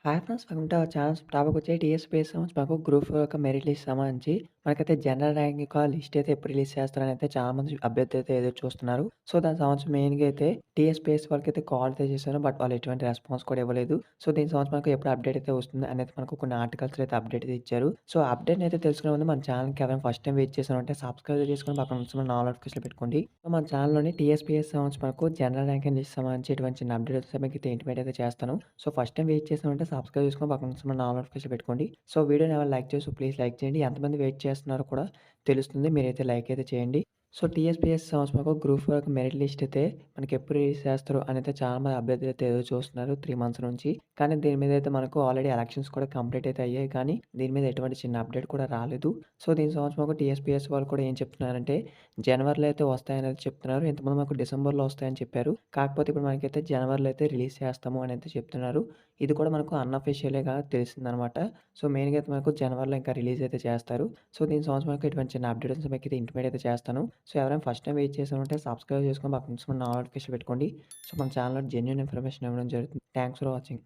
Hi friends! Welcome to our channel. Topic వచ్చి TSPSC సంబంధించి మాకు గ్రూప్ 4 యొక్క మెరిట్ లిస్ట్ సంబంధించి మనకైతే జనరల్ ర్యాంక్ యొక్క లిస్ట్ అయితే ఎప్పుడు రిలీజ్ చేస్తారని అయితే చాలామంది అభ్యర్థులు అయితే ఎదురు చూస్తున్నారు. సో, దానికి సంబంధించి మెయిన్‌గా అయితే టీఎస్‌పీఎస్సీ వాళ్ళకైతే కాల్ అయితే చేశాను. బట్ వాళ్ళు ఎటువంటి రెస్పాన్స్ కూడా ఇవ్వలేదు. సో, దీనికి సంబంధించి మనకు ఎప్పుడు అప్డేట్ అయితే వస్తుంది అనేది మనకు కొన్ని ఆర్టికల్స్‌లో అయితే అప్డేట్ అయితే ఇచ్చారు. సో, అప్డేట్‌ని అయితే తెలుసుకునే ముందు మన ఛానల్‌కి ఎవరైనా ఫస్ట్ టైమ్ విజిట్ చేశారంటే సబ్స్క్రైబ్ చేసుకొని పక్కన వస్తున్న ఆల్ నోటిఫికేషన్లు పెట్టుకోండి. సో, మన ఛానల్‌లోని టీఎస్‌పీఎస్సీ సంబంధించి మనకు జనరల్ ర్యాంకింగ్ లిస్ట్ సంబంధించి ఎటువంటి చిన్న అప్డేట్ వస్తే మీకు ఇంటిమేట్ అయితే చేస్తాను. సో, ఫస్ట్ టైమ్ వెయిట్ చేసామంటే సబ్స్క్రైబ్ చేసుకొని పక్కన ఉన్న ఆల్ నోటిఫికేషన్ పెట్టుకోండి. సో, వీడియోని ఎవరైనా లైక్ చేసి ప్లీజ్ లైక్ చేయండి. ఎంతమంది వెయిట్ చేస్తున్నారో కూడా తెలుస్తుంది. మీరైతే లైక్ అయితే చేయండి. సో, టీఎస్‌పీఎస్సీ సంవత్సరం గ్రూప్ 4 యొక్క మెరిట్ లిస్ట్ అయితే మనకి ఎప్పుడు రిలీజ్ చేస్తారు అనైతే చాలామంది అభ్యర్థులు అయితే ఎదురు చూస్తున్నారు 3 మంత్స్ నుంచి. కానీ దీని మీద అయితే మనకు ఆల్రెడీ ఎలక్షన్స్ కూడా కంప్లీట్ అయితే అయ్యాయి. కానీ దీని మీద ఎటువంటి చిన్న అప్డేట్ కూడా రాలేదు. సో, దీని సంవత్సరం టీఎస్‌పీఎస్సీ వాళ్ళు కూడా ఏం చెప్తున్నారంటే జనవరిలో అయితే వస్తాయనేది చెప్తున్నారు. ఇంతకుముందు మాకు డిసెంబర్‌లో వస్తాయని చెప్పారు. కాకపోతే ఇప్పుడు మనకైతే జనవరిలో అయితే రిలీజ్ చేస్తాము అని అయితే చెప్తున్నారు. ఇది కూడా మనకు అన్‌అఫీషియల్‌గా తెలిసిందనమాట. సో, మెయిన్‌గా అయితే మనకు జనవరిలో ఇంకా రిలీజ్ అయితే చేస్తారు. సో, దీని సంవత్సరం వరకు ఎటువంటి చిన్న అప్డేట్స్ మీకైతే ఇంటిమేట్ అయితే చేస్తాను. సో, ఎవరైనా ఫస్ట్ టైమ్ వెయిట్ చేసారంటే సబ్స్క్రైబ్ చేసుకొని పక్కన ఉన్న నోటిఫికేషన్ పెట్టుకోండి. సో, మన ఛానల్‌లో జెన్యూన్ ఇన్ఫర్మేషన్ ఇవ్వడం జరుగుతుంది. Thanks for watching.